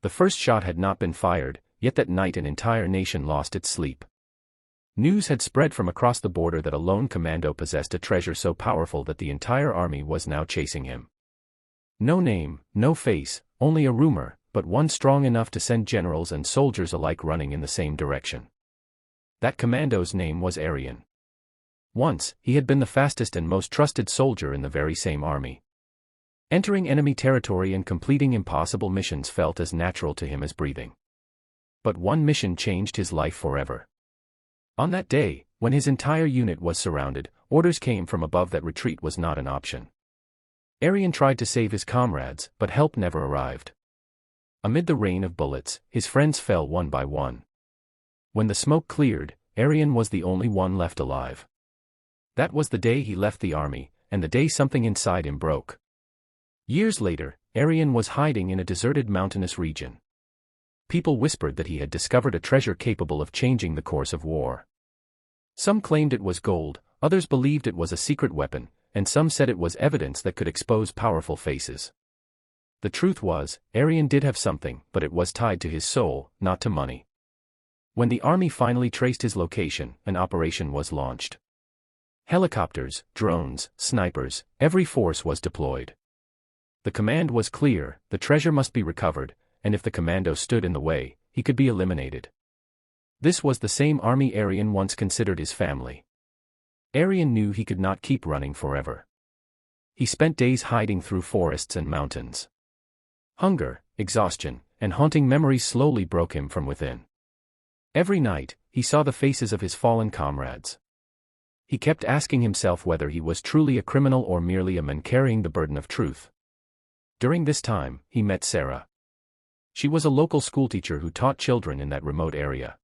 The first shot had not been fired, yet that night an entire nation lost its sleep. News had spread from across the border that a lone commando possessed a treasure so powerful that the entire army was now chasing him. No name, no face, only a rumor, but one strong enough to send generals and soldiers alike running in the same direction. That commando's name was Aryan. Once, he had been the fastest and most trusted soldier in the very same army. Entering enemy territory and completing impossible missions felt as natural to him as breathing. But one mission changed his life forever. On that day, when his entire unit was surrounded, orders came from above that retreat was not an option. Aryan tried to save his comrades, but help never arrived. Amid the rain of bullets, his friends fell one by one. When the smoke cleared, Aryan was the only one left alive. That was the day he left the army, and the day something inside him broke. Years later, Aryan was hiding in a deserted mountainous region. People whispered that he had discovered a treasure capable of changing the course of war. Some claimed it was gold, others believed it was a secret weapon, and some said it was evidence that could expose powerful faces. The truth was, Aryan did have something, but it was tied to his soul, not to money. When the army finally traced his location, an operation was launched. Helicopters, drones, snipers, every force was deployed. The command was clear: the treasure must be recovered, and if the commando stood in the way, he could be eliminated. This was the same army Aryan once considered his family. Aryan knew he could not keep running forever. He spent days hiding through forests and mountains. Hunger, exhaustion, and haunting memories slowly broke him from within. Every night, he saw the faces of his fallen comrades. He kept asking himself whether he was truly a criminal or merely a man carrying the burden of truth. During this time, he met Sarah. She was a local schoolteacher who taught children in that remote area.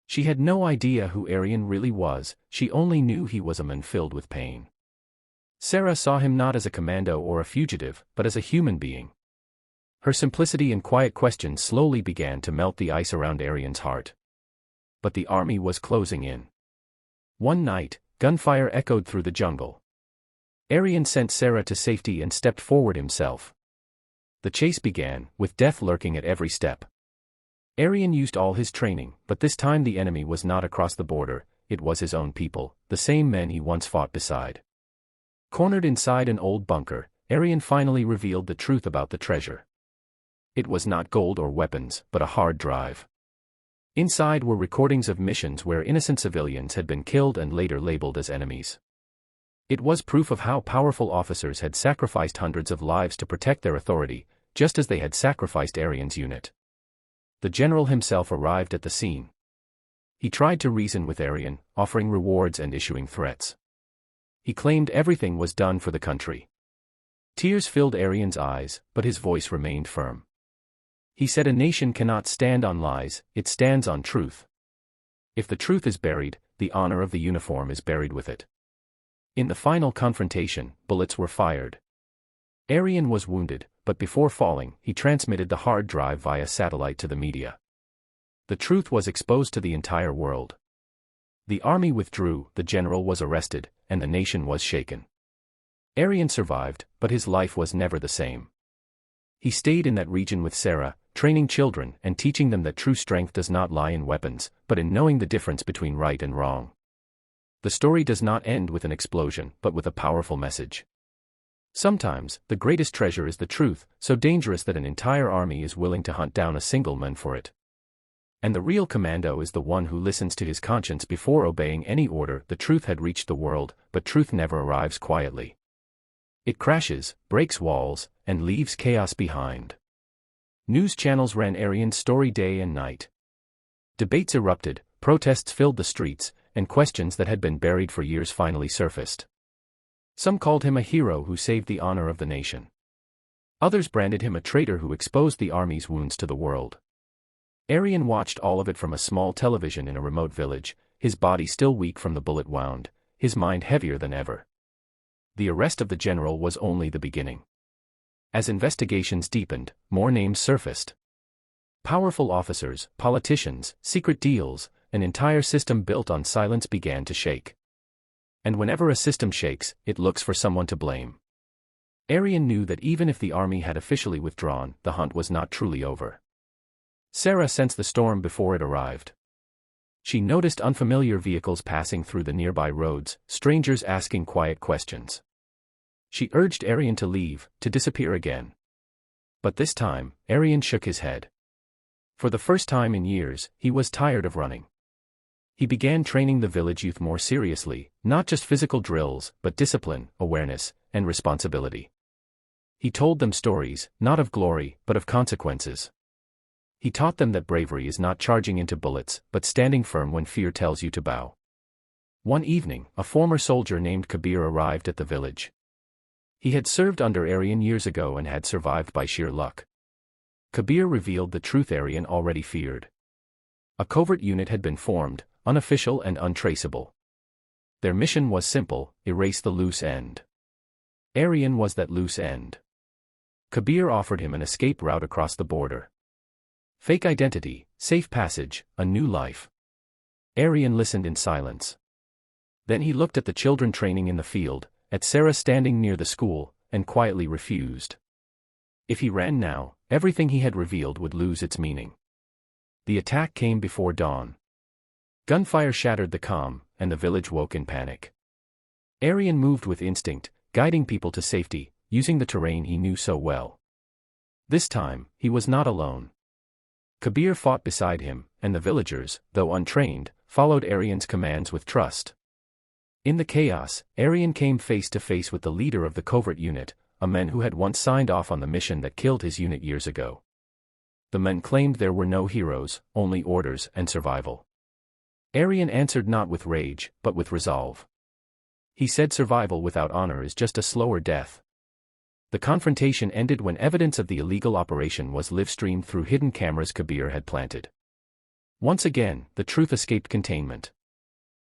She had no idea who Aryan really was, she only knew he was a man filled with pain. Sarah saw him not as a commando or a fugitive, but as a human being. Her simplicity and quiet questions slowly began to melt the ice around Aryan's heart. But the army was closing in. One night, gunfire echoed through the jungle. Aryan sent Sarah to safety and stepped forward himself. The chase began, with death lurking at every step. Aryan used all his training, but this time the enemy was not across the border, it was his own people, the same men he once fought beside. Cornered inside an old bunker, Aryan finally revealed the truth about the treasure. It was not gold or weapons, but a hard drive. Inside were recordings of missions where innocent civilians had been killed and later labeled as enemies. It was proof of how powerful officers had sacrificed hundreds of lives to protect their authority, just as they had sacrificed Aryan's unit. The general himself arrived at the scene. He tried to reason with Aryan, offering rewards and issuing threats. He claimed everything was done for the country. Tears filled Aryan's eyes, but his voice remained firm. He said a nation cannot stand on lies, it stands on truth. If the truth is buried, the honor of the uniform is buried with it. In the final confrontation, bullets were fired. Aryan was wounded, but before falling, he transmitted the hard drive via satellite to the media. The truth was exposed to the entire world. The army withdrew, the general was arrested, and the nation was shaken. Aryan survived, but his life was never the same. He stayed in that region with Sarah, training children and teaching them that true strength does not lie in weapons, but in knowing the difference between right and wrong. The story does not end with an explosion, but with a powerful message. Sometimes, the greatest treasure is the truth, so dangerous that an entire army is willing to hunt down a single man for it. And the real commando is the one who listens to his conscience before obeying any order. The truth had reached the world, but truth never arrives quietly. It crashes, breaks walls, and leaves chaos behind. News channels ran Aryan's story day and night. Debates erupted, protests filled the streets, and questions that had been buried for years finally surfaced. Some called him a hero who saved the honor of the nation. Others branded him a traitor who exposed the army's wounds to the world. Aryan watched all of it from a small television in a remote village, his body still weak from the bullet wound, his mind heavier than ever. The arrest of the general was only the beginning. As investigations deepened, more names surfaced. Powerful officers, politicians, secret deals, an entire system built on silence began to shake. And whenever a system shakes, it looks for someone to blame. Aryan knew that even if the army had officially withdrawn, the hunt was not truly over. Sarah sensed the storm before it arrived. She noticed unfamiliar vehicles passing through the nearby roads, strangers asking quiet questions. She urged Arian to leave, to disappear again. But this time, Arian shook his head. For the first time in years, he was tired of running. He began training the village youth more seriously, not just physical drills, but discipline, awareness, and responsibility. He told them stories, not of glory, but of consequences. He taught them that bravery is not charging into bullets, but standing firm when fear tells you to bow. One evening, a former soldier named Kabir arrived at the village. He had served under Arian years ago and had survived by sheer luck. Kabir revealed the truth Arian already feared. A covert unit had been formed, unofficial and untraceable. Their mission was simple: erase the loose end. Arian was that loose end. Kabir offered him an escape route across the border. Fake identity, safe passage, a new life. Arian listened in silence. Then he looked at the children training in the field, at Sarah standing near the school, and quietly refused. If he ran now, everything he had revealed would lose its meaning. The attack came before dawn. Gunfire shattered the calm, and the village woke in panic. Arian moved with instinct, guiding people to safety, using the terrain he knew so well. This time, he was not alone. Kabir fought beside him, and the villagers, though untrained, followed Arian's commands with trust. In the chaos, Arian came face to face with the leader of the covert unit, a man who had once signed off on the mission that killed his unit years ago. The men claimed there were no heroes, only orders and survival. Arian answered not with rage, but with resolve. He said survival without honor is just a slower death. The confrontation ended when evidence of the illegal operation was live-streamed through hidden cameras Kabir had planted. Once again, the truth escaped containment.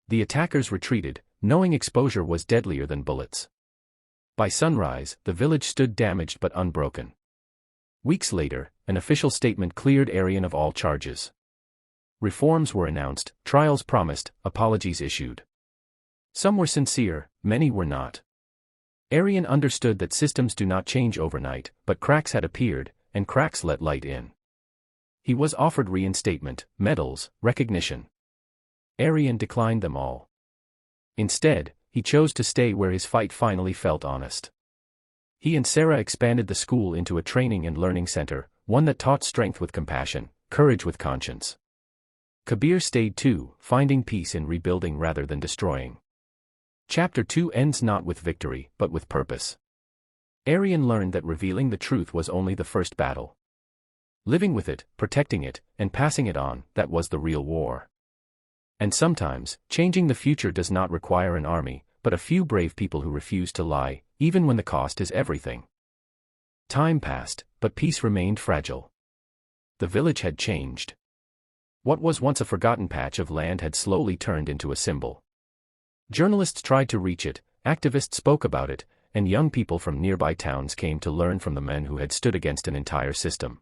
The attackers retreated, knowing exposure was deadlier than bullets. By sunrise, the village stood damaged but unbroken. Weeks later, an official statement cleared Arian of all charges. Reforms were announced, trials promised, apologies issued. Some were sincere, many were not. Arian understood that systems do not change overnight, but cracks had appeared, and cracks let light in. He was offered reinstatement, medals, recognition. Arian declined them all. Instead, he chose to stay where his fight finally felt honest. He and Sarah expanded the school into a training and learning center, one that taught strength with compassion, courage with conscience. Kabir stayed too, finding peace in rebuilding rather than destroying. Chapter 2 ends not with victory, but with purpose. Arian learned that revealing the truth was only the first battle. Living with it, protecting it, and passing it on, that was the real war. And sometimes, changing the future does not require an army, but a few brave people who refuse to lie, even when the cost is everything. Time passed, but peace remained fragile. The village had changed. What was once a forgotten patch of land had slowly turned into a symbol. Journalists tried to reach it, activists spoke about it, and young people from nearby towns came to learn from the men who had stood against an entire system.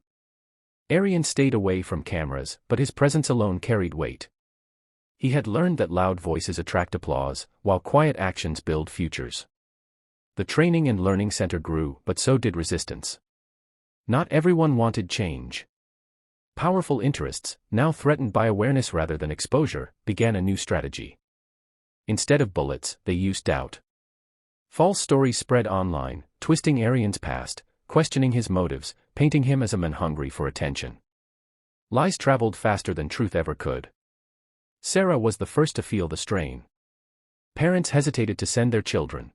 Arian stayed away from cameras, but his presence alone carried weight. He had learned that loud voices attract applause, while quiet actions build futures. The training and learning center grew, but so did resistance. Not everyone wanted change. Powerful interests, now threatened by awareness rather than exposure, began a new strategy. Instead of bullets, they used doubt. False stories spread online, twisting Arian's past, questioning his motives, painting him as a man hungry for attention. Lies traveled faster than truth ever could. Sarah was the first to feel the strain. Parents hesitated to send their children.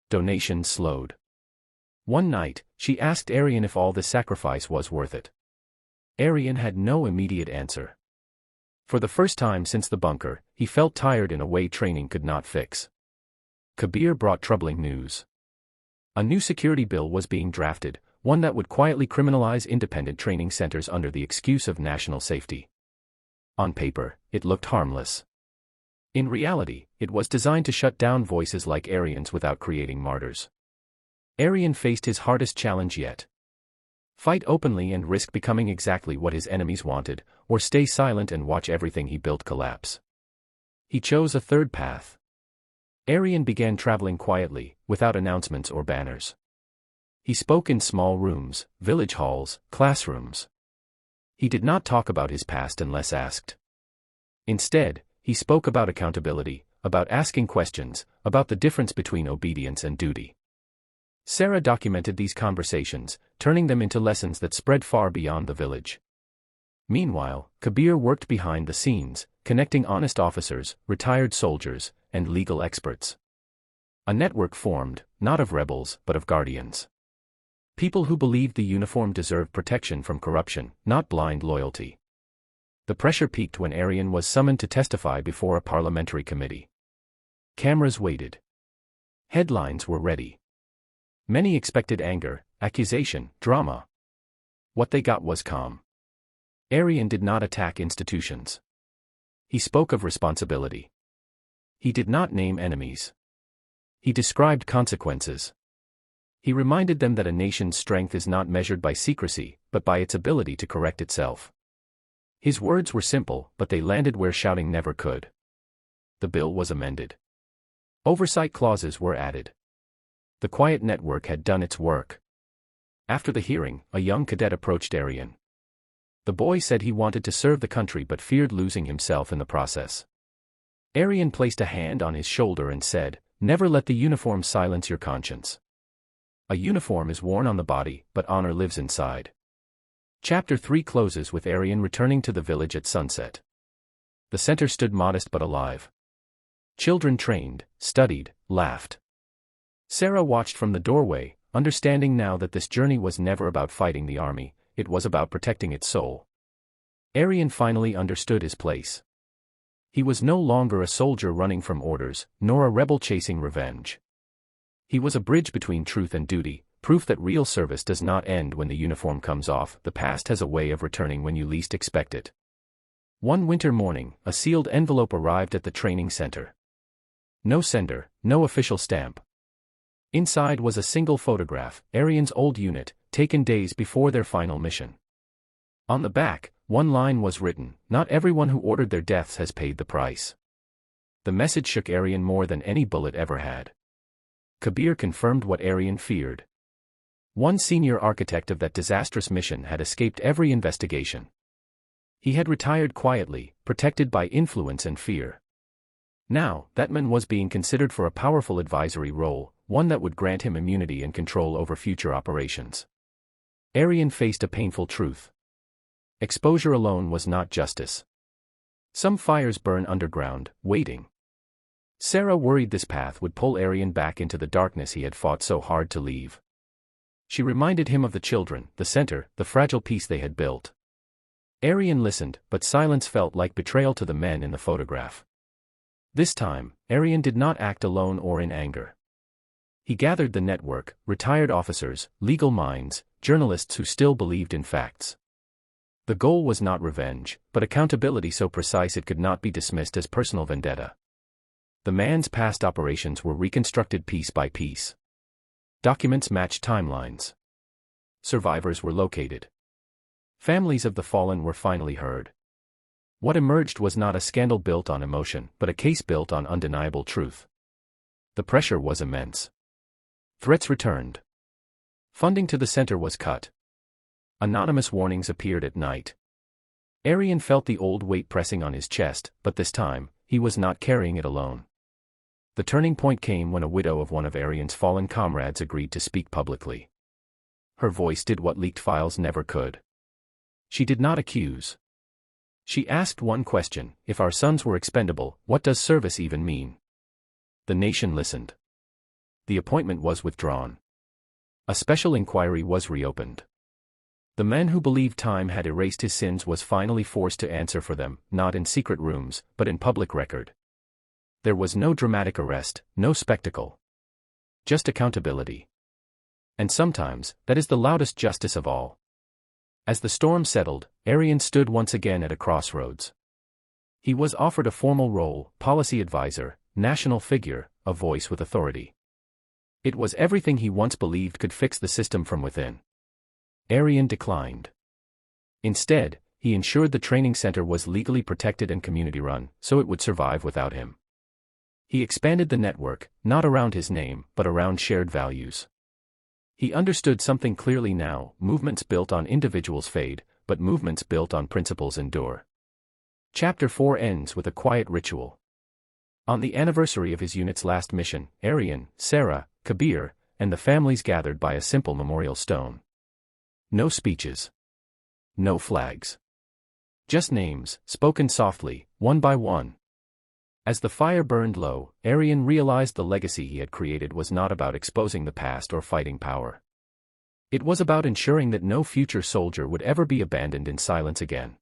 Donations slowed. One night, she asked Arian if all this sacrifice was worth it. Arian had no immediate answer. For the first time since the bunker, he felt tired in a way training could not fix. Kabir brought troubling news. A new security bill was being drafted, one that would quietly criminalize independent training centers under the excuse of national safety. On paper, it looked harmless. In reality, it was designed to shut down voices like Arian's without creating martyrs. Arian faced his hardest challenge yet. Fight openly and risk becoming exactly what his enemies wanted, or stay silent and watch everything he built collapse. He chose a third path. Arian began traveling quietly, without announcements or banners. He spoke in small rooms, village halls, classrooms. He did not talk about his past unless asked. Instead, he spoke about accountability, about asking questions, about the difference between obedience and duty. Sarah documented these conversations, turning them into lessons that spread far beyond the village. Meanwhile, Kabir worked behind the scenes, connecting honest officers, retired soldiers, and legal experts. A network formed, not of rebels, but of guardians. People who believed the uniform deserved protection from corruption, not blind loyalty. The pressure peaked when Aryan was summoned to testify before a parliamentary committee. Cameras waited. Headlines were ready. Many expected anger, accusation, drama. What they got was calm. Aryan did not attack institutions. He spoke of responsibility. He did not name enemies. He described consequences. He reminded them that a nation's strength is not measured by secrecy, but by its ability to correct itself. His words were simple, but they landed where shouting never could. The bill was amended. Oversight clauses were added. The quiet network had done its work. After the hearing, a young cadet approached Aryan. The boy said he wanted to serve the country but feared losing himself in the process. Aryan placed a hand on his shoulder and said, "Never let the uniform silence your conscience. A uniform is worn on the body, but honor lives inside." Chapter 3 closes with Aryan returning to the village at sunset. The center stood modest but alive. Children trained, studied, laughed. Sarah watched from the doorway, understanding now that this journey was never about fighting the army, it was about protecting its soul. Aryan finally understood his place. He was no longer a soldier running from orders, nor a rebel chasing revenge. He was a bridge between truth and duty, proof that real service does not end when the uniform comes off. The past has a way of returning when you least expect it. One winter morning, a sealed envelope arrived at the training center. No sender, no official stamp. Inside was a single photograph, Aryan's old unit, taken days before their final mission. On the back, one line was written, "Not everyone who ordered their deaths has paid the price." The message shook Aryan more than any bullet ever had. Kabir confirmed what Aryan feared. One senior architect of that disastrous mission had escaped every investigation. He had retired quietly, protected by influence and fear. Now, that man was being considered for a powerful advisory role, one that would grant him immunity and control over future operations. Aryan faced a painful truth. Exposure alone was not justice. Some fires burn underground, waiting. Sarah worried this path would pull Aryan back into the darkness he had fought so hard to leave. She reminded him of the children, the center, the fragile peace they had built. Aryan listened, but silence felt like betrayal to the men in the photograph. This time, Aryan did not act alone or in anger. He gathered the network, retired officers, legal minds, journalists who still believed in facts. The goal was not revenge, but accountability so precise it could not be dismissed as personal vendetta. The man's past operations were reconstructed piece by piece. Documents matched timelines. Survivors were located. Families of the fallen were finally heard. What emerged was not a scandal built on emotion, but a case built on undeniable truth. The pressure was immense. Threats returned. Funding to the center was cut. Anonymous warnings appeared at night. Aryan felt the old weight pressing on his chest, but this time, he was not carrying it alone. The turning point came when a widow of one of Aryan's fallen comrades agreed to speak publicly. Her voice did what leaked files never could. She did not accuse. She asked one question: if our sons were expendable, what does service even mean? The nation listened. The appointment was withdrawn. A special inquiry was reopened. The man who believed time had erased his sins was finally forced to answer for them, not in secret rooms, but in public record. There was no dramatic arrest, no spectacle. Just accountability. And sometimes, that is the loudest justice of all. As the storm settled, Aryan stood once again at a crossroads. He was offered a formal role, policy advisor, national figure, a voice with authority. It was everything he once believed could fix the system from within. Aryan declined. Instead, he ensured the training center was legally protected and community-run, so it would survive without him. He expanded the network, not around his name, but around shared values. He understood something clearly now: movements built on individuals fade, but movements built on principles endure. Chapter 4 ends with a quiet ritual. On the anniversary of his unit's last mission, Aryan, Sarah, Kabir, and the families gathered by a simple memorial stone. No speeches. No flags. Just names, spoken softly, one by one. As the fire burned low, Aryan realized the legacy he had created was not about exposing the past or fighting power. It was about ensuring that no future soldier would ever be abandoned in silence again.